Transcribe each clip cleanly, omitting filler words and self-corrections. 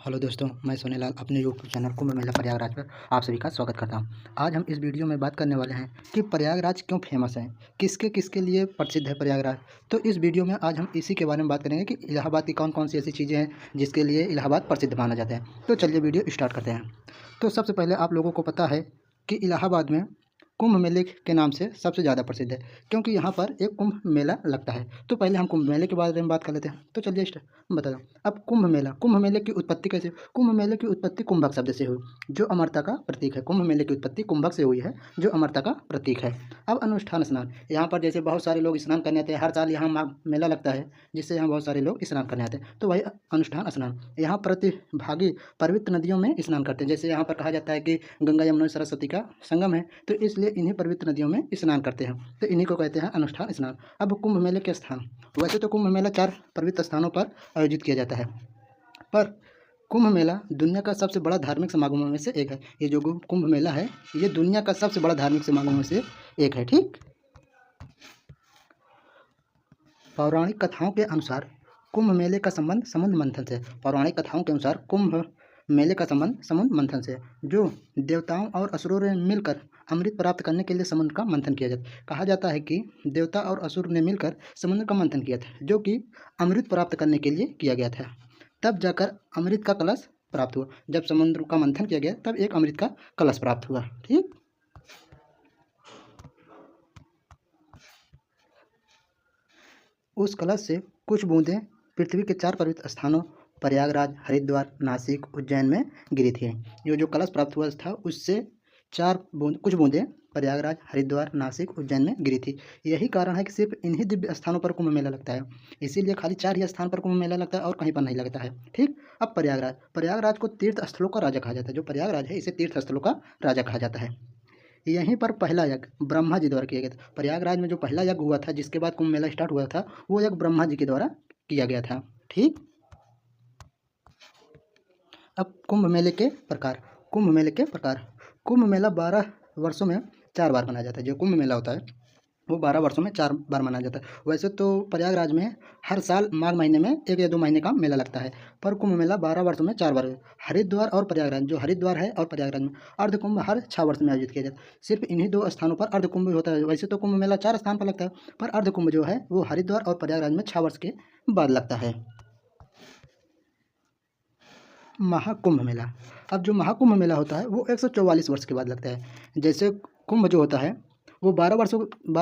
Hello दोस्तों, मैं सोनेलाल अपने यूट्यूब चैनल कुंभ मेला प्रयागराज पर आप सभी का स्वागत करता हूं। आज हम इस वीडियो में बात करने वाले हैं कि प्रयागराज क्यों फेमस है, किसके किसके लिए प्रसिद्ध है प्रयागराज। तो इस वीडियो में आज हम इसी के बारे में बात करेंगे कि इलाहाबाद की कौन कौन सी ऐसी चीज़ें हैं जिसके लिए इलाहाबाद प्रसिद्ध माना जाता है। तो चलिए वीडियो स्टार्ट करते हैं। तो सबसे पहले आप लोगों को पता है कि इलाहाबाद में कुंभ मेले के नाम से सबसे ज़्यादा प्रसिद्ध है, क्योंकि यहाँ पर एक कुंभ मेला लगता है। तो पहले हम कुंभ मेले के बारे में बात कर लेते हैं। तो चलिए बता दूँ। अब कुंभ मेले की उत्पत्ति कैसे? कुंभ मेले की उत्पत्ति कुंभक शब्द से हुई, जो अमरता का प्रतीक है। कुंभ मेले की उत्पत्ति कुंभक से हुई है, जो अमरता का प्रतीक है। अब अनुष्ठान स्नान, यहाँ पर जैसे बहुत सारे लोग स्नान करने आते हैं। हर साल यहाँ मेला लगता है, जिससे यहाँ बहुत सारे लोग स्नान करने आते हैं। तो वही अनुष्ठान स्नान, यहाँ प्रतिभागी पवित्र नदियों में स्नान करते हैं। जैसे यहाँ पर कहा जाता है कि गंगा यमुना सरस्वती का संगम है, तो इसलिए इन्हीं पवित्र नदियों में स्नान करते हैं। तो इन्हीं को कहते हैं अनुष्ठान स्नान। अब कुंभ मेले के स्थान, वैसे तो कुंभ मेला 4 पवित्र स्थानों पर आयोजित किया जाता है, पर कुंभ मेला दुनिया का सबसे बड़ा धार्मिक समागमों में से एक है। ये जो कुंभ मेला है, ये दुनिया का सबसे बड़ा धार्मिक समागमों में से एक है। ठीक। पौराणिक कथाओं के अनुसार कुंभ मेले का संबंध समुद्र मंथन से है। पौराणिक कथाओं के अनुसार कुंभ मेले का संबंध समुद्र मंथन से है, जो देवताओं और असुरों ने मिलकर अमृत प्राप्त करने के लिए समुद्र का मंथन किया जाता है। कहा जाता है कि देवता और असुर ने मिलकर समुद्र का मंथन किया था, जो कि अमृत प्राप्त करने के लिए किया गया था। तब जाकर अमृत का कलश प्राप्त हुआ। जब समुद्र का मंथन किया गया, तब एक अमृत का कलश प्राप्त हुआ। ठीक। उस कलश से कुछ बूंदें पृथ्वी के 4 पवित्र स्थानों प्रयागराज, हरिद्वार, नासिक, उज्जैन में गिरी थी। जो कलश प्राप्त हुआ था, उससे कुछ बूंदें प्रयागराज, हरिद्वार, नासिक, उज्जैन में गिरी थी। यही कारण है कि सिर्फ इन्हीं दिव्य स्थानों पर कुंभ मेला लगता है। इसीलिए खाली 4 ही स्थान पर कुंभ मेला लगता है और कहीं पर नहीं लगता है। ठीक। अब प्रयागराज को तीर्थ स्थलों का राजा कहा जाता है। जो प्रयागराज है, इसे तीर्थ स्थलों का राजा कहा जाता है। यहीं पर पहला यज्ञ ब्रह्मा जी द्वारा किया गया था। प्रयागराज में जो पहला यज्ञ हुआ था, जिसके बाद कुंभ मेला स्टार्ट हुआ था, वो यज्ञ ब्रह्मा जी के द्वारा किया गया था। ठीक। अब कुंभ मेला 12 वर्षों में 4 बार मनाया जाता है। जो कुंभ मेला होता है, वो 12 वर्षों में 4 बार मनाया जाता है। वैसे तो प्रयागराज में हर साल माघ महीने में 1 या 2 महीने का मेला लगता है, पर कुंभ मेला 12 वर्षों में 4 बार। हरिद्वार और प्रयागराज, जो हरिद्वार है और प्रयागराज में अर्ध कुंभ हर 6 वर्ष में आयोजित किया जाता है। सिर्फ इन्हीं 2 स्थानों पर अर्ध कुंभ होता है। वैसे तो कुंभ मेला 4 स्थान पर लगता है, पर अर्ध कुंभ जो है वो हरिद्वार और प्रयागराज में 6 वर्ष के बाद लगता है। महाकुंभ मेला, अब जो महाकुंभ मेला होता है, वो 144 वर्ष के बाद लगता है। जैसे कुंभ जो होता है, वो 12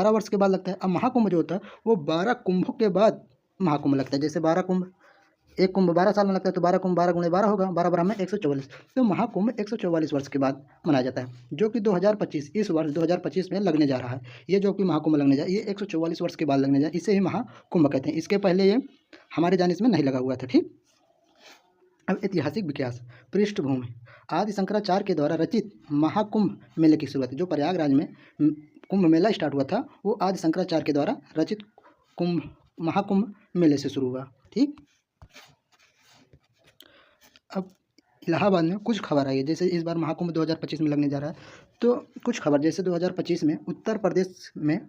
वर्ष के बाद लगता है। अब महाकुंभ जो होता है, वो 12 कुंभों के बाद महाकुंभ लगता है। जैसे 12 कुंभ, एक कुंभ 12 साल में लगता है, तो 12 कुंभ 12 गुणे 12 होगा, 12 12 में 144। तो महाकुंभ 144 वर्ष के बाद मनाया जाता है, जो कि 2025 इस वर्ष 2025 में लगने जा रहा है। ये जो कि महाकुंभ लगने जा रहा है, ये 144 वर्ष के बाद लगने जा रहा है। इसे ही महाकुंभ कहते हैं। इसके पहले ये हमारे जाने इसमें नहीं लगा हुआ था। ठीक। अब ऐतिहासिक विकास, पृष्ठभूमि, आदि शंकराचार्य के द्वारा रचित महाकुंभ मेले की शुरुआत, जो प्रयागराज में कुंभ मेला स्टार्ट हुआ था, वो आदि शंकराचार्य के द्वारा रचित कुंभ महाकुंभ मेले से शुरू हुआ। ठीक। अब इलाहाबाद में कुछ खबर आई है। जैसे इस बार महाकुंभ 2025 में लगने जा रहा है, तो कुछ खबर, जैसे 2025 में उत्तर प्रदेश में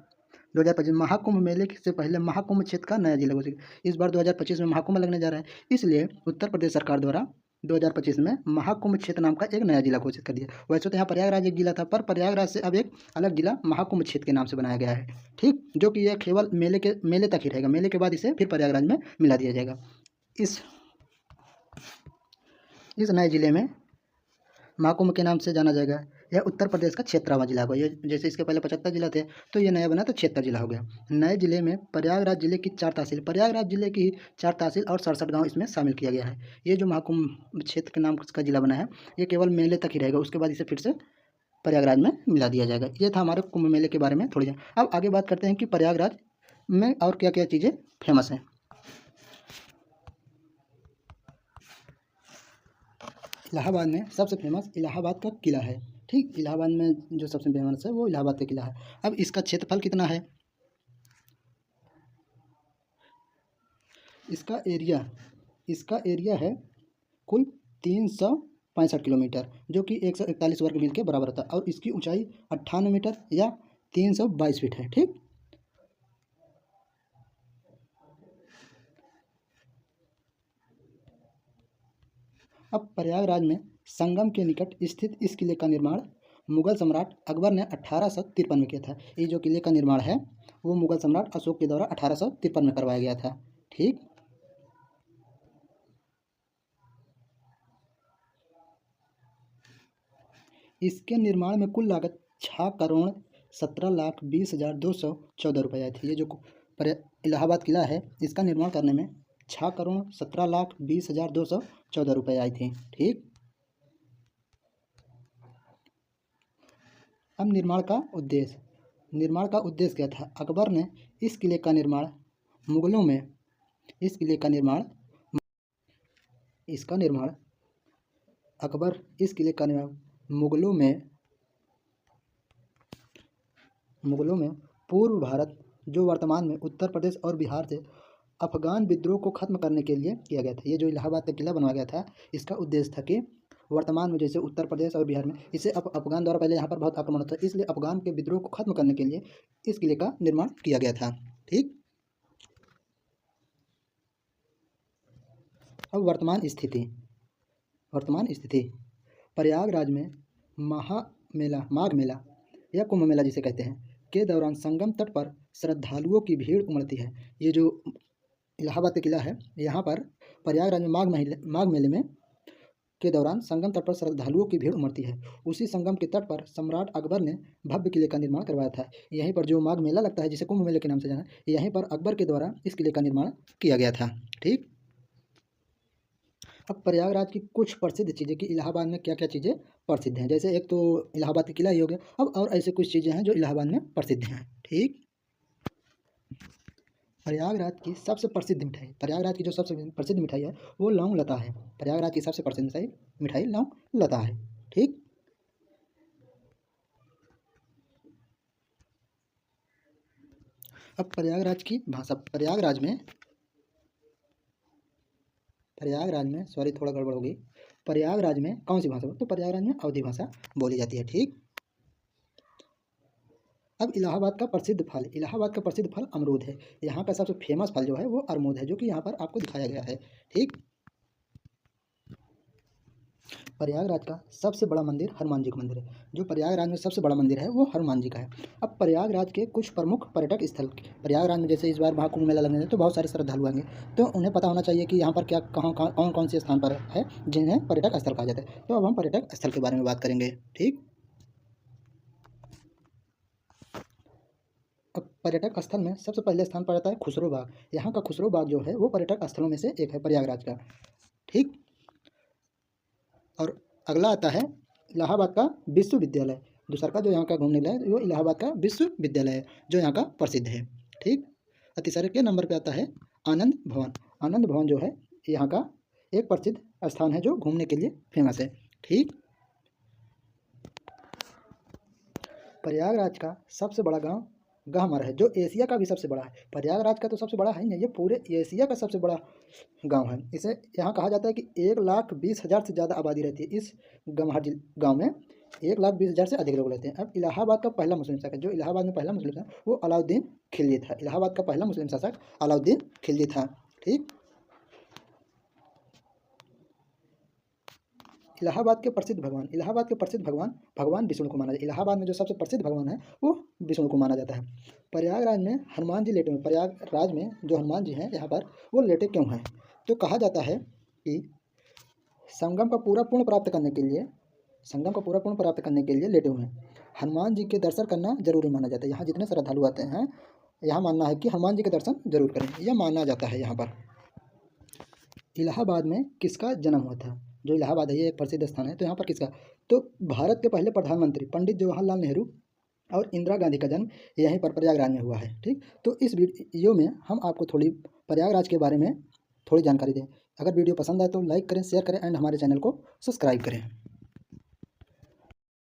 2025 महाकुंभ मेले से पहले महाकुंभ क्षेत्र का नया जिला घोषित। इस बार 2025 में महाकुंभ लगने जा रहा है, इसलिए उत्तर प्रदेश सरकार द्वारा 2025 में महाकुंभ क्षेत्र नाम का एक नया जिला घोषित कर दिया। वैसे तो यहाँ प्रयागराज एक जिला था, पर प्रयागराज से अब एक अलग जिला महाकुंभ क्षेत्र के नाम से बनाया गया है। ठीक। जो कि यह केवल मेले तक ही रहेगा। मेले के बाद इसे फिर प्रयागराज में मिला दिया जाएगा। इस नए जिले में महाकुंभ के नाम से जाना जाएगा। यह उत्तर प्रदेश का 76वां जिला होगा। ये जैसे इसके पहले 75 जिला थे, तो ये नया बना तो 76 जिला हो गया। नए जिले में प्रयागराज जिले की 4 तहसील, प्रयागराज जिले की 4 तहसील और 67 गांव इसमें शामिल किया गया है। ये जो महाकुंभ क्षेत्र के नाम का जिला बना है, ये केवल मेले तक ही रहेगा। उसके बाद इसे फिर से प्रयागराज में मिला दिया जाएगा। ये था हमारे कुंभ मेले के बारे में थोड़ी जान। अब आगे बात करते हैं कि प्रयागराज में और क्या क्या चीज़ें फेमस हैं। इलाहाबाद में सबसे फेमस इलाहाबाद का किला है। ठीक। इलाहाबाद में जो सबसे फेमस है, वो इलाहाबाद का किला है। अब इसका क्षेत्रफल कितना है? इसका एरिया है कुल 365 किलोमीटर, जो कि 141 वर्ग मील के बराबर होता है, और इसकी ऊंचाई 98 मीटर या 322 फीट है। ठीक। अब प्रयागराज में संगम के निकट स्थित इस किले का निर्माण मुगल सम्राट अकबर ने 1853 में किया था। ये जो किले का निर्माण है वो मुगल सम्राट अशोक के द्वारा 1853 में करवाया गया था। ठीक, इसके निर्माण में कुल लागत 6,17,20,214 रुपये आई थी। ये जो इलाहाबाद किला है इसका निर्माण करने में 6,17,20,214 रुपये आई थी। ठीक, अब निर्माण का उद्देश्य क्या था? अकबर ने इस किले का निर्माण मुगलों में पूर्व भारत जो वर्तमान में उत्तर प्रदेश और बिहार से अफगान विद्रोह को खत्म करने के लिए किया गया था। ये जो इलाहाबाद का किला बनवाया गया था इसका उद्देश्य था कि वर्तमान में जैसे उत्तर प्रदेश और बिहार में इसे अफगान द्वारा पहले यहाँ पर बहुत आक्रमण होता है, इसलिए अफगान के विद्रोह को खत्म करने के लिए इस किले का निर्माण किया गया था। ठीक, अब वर्तमान स्थिति प्रयागराज में माघ मेला या कुंभ मेला जिसे कहते हैं के दौरान संगम तट पर श्रद्धालुओं की भीड़ उमड़ती है। ये जो इलाहाबाद का किला है यहाँ पर प्रयागराज में माघ मेले में के दौरान संगम तट पर श्रद्धालुओं की भीड़ उमड़ती है। उसी संगम के तट पर सम्राट अकबर ने भव्य किले का निर्माण करवाया था। यहीं पर जो माघ मेला लगता है जिसे कुंभ मेले के नाम से जाना है, यहीं पर अकबर के द्वारा इस किले का निर्माण किया गया था। ठीक, अब प्रयागराज की कुछ प्रसिद्ध चीज़ें कि इलाहाबाद में क्या क्या चीज़ें प्रसिद्ध हैं। जैसे एक तो इलाहाबाद का किला ही हो गया, अब और ऐसे कुछ चीज़ें हैं जो इलाहाबाद में प्रसिद्ध हैं। ठीक, प्रयागराज की जो सबसे प्रसिद्ध मिठाई है वो लौंग लता है। प्रयागराज की सबसे प्रसिद्ध मिठाई लौंग लता है। ठीक, अब प्रयागराज की भाषा प्रयागराज में सॉरी थोड़ा गड़बड़ हो गई। प्रयागराज में कौन सी भाषा? तो प्रयागराज में अवधी भाषा बोली जाती है। ठीक, अब इलाहाबाद का प्रसिद्ध फल अमरूद है। यहाँ का सबसे फेमस फल जो है वो अमरूद है, जो कि यहाँ पर आपको दिखाया गया है। ठीक, प्रयागराज का सबसे बड़ा मंदिर हनुमान जी का मंदिर है। जो प्रयागराज में सबसे बड़ा मंदिर है वो हनुमान जी का है। अब प्रयागराज के कुछ प्रमुख पर्यटक स्थल प्रयागराज में जैसे इस बार महाकुंभ मेला लगने है तो बहुत सारे श्रद्धालु आएंगे, तो उन्हें पता होना चाहिए कि यहाँ पर क्या कौन से स्थान पर है जिन्हें पर्यटक स्थल कहा जाता है। तो अब हम पर्यटक स्थल के बारे में बात करेंगे। ठीक, अब पर्यटक स्थल में सबसे पहले स्थान पर आता है खुसरो बाग। यहाँ का खुसरो बाग जो है वो पर्यटक स्थलों में से एक है प्रयागराज का। ठीक, और अगला आता है इलाहाबाद का विश्वविद्यालय। दूसरा का जो यहाँ का घूमने लायक वो इलाहाबाद का विश्वविद्यालय है जो यहाँ का प्रसिद्ध है। ठीक, तीसरे के नंबर पे आता है आनंद भवन। आनंद भवन जो है यहाँ का एक प्रसिद्ध स्थान है जो घूमने के लिए फेमस है। ठीक, प्रयागराज का सबसे बड़ा गांव गहमर है जो एशिया का भी सबसे बड़ा है। प्रयागराज का तो सबसे बड़ा है ही नहीं, ये पूरे एशिया का सबसे बड़ा गांव है। इसे यहाँ कहा जाता है कि 1,20,000 से ज़्यादा आबादी रहती है। इस गमहर गांव में 1,20,000 से अधिक लोग रहते हैं। अब इलाहाबाद का पहला मुस्लिम शासक जो इलाहाबाद में पहला मुस्लिम शासक वो अलाउद्दीन खिलजी था। इलाहाबाद का पहला मुस्लिम शासक अलाउद्दीन खिलजी था। ठीक, इलाहाबाद के प्रसिद्ध भगवान भगवान विष्णु को माना जाता है। इलाहाबाद में जो सबसे प्रसिद्ध भगवान है वो विष्णु को माना जाता है। प्रयागराज में हनुमान जी लेटे हुए, प्रयागराज में जो हनुमान जी हैं यहाँ पर वो लेटे क्यों हैं? तो कहा जाता है कि संगम का पूरा पुण्य प्राप्त करने के लिए लेटे हुए हैं। हनुमान जी के दर्शन करना जरूरी माना जाता है। यहाँ जितने श्रद्धालु आते हैं यहाँ मानना है कि हनुमान जी के दर्शन जरूर करें, यह माना जाता है। यहाँ पर इलाहाबाद में किसका जन्म हुआ था? जो इलाहाबाद है ये एक प्रसिद्ध स्थान है, तो यहाँ पर किसका? तो भारत के पहले प्रधानमंत्री पंडित जवाहरलाल नेहरू और इंदिरा गांधी का जन्म यहीं पर प्रयागराज में हुआ है। ठीक, तो इस वीडियो में हम आपको थोड़ी प्रयागराज के बारे में थोड़ी जानकारी दें। अगर वीडियो पसंद आए तो लाइक करें, शेयर करें एंड हमारे चैनल को सब्सक्राइब करें।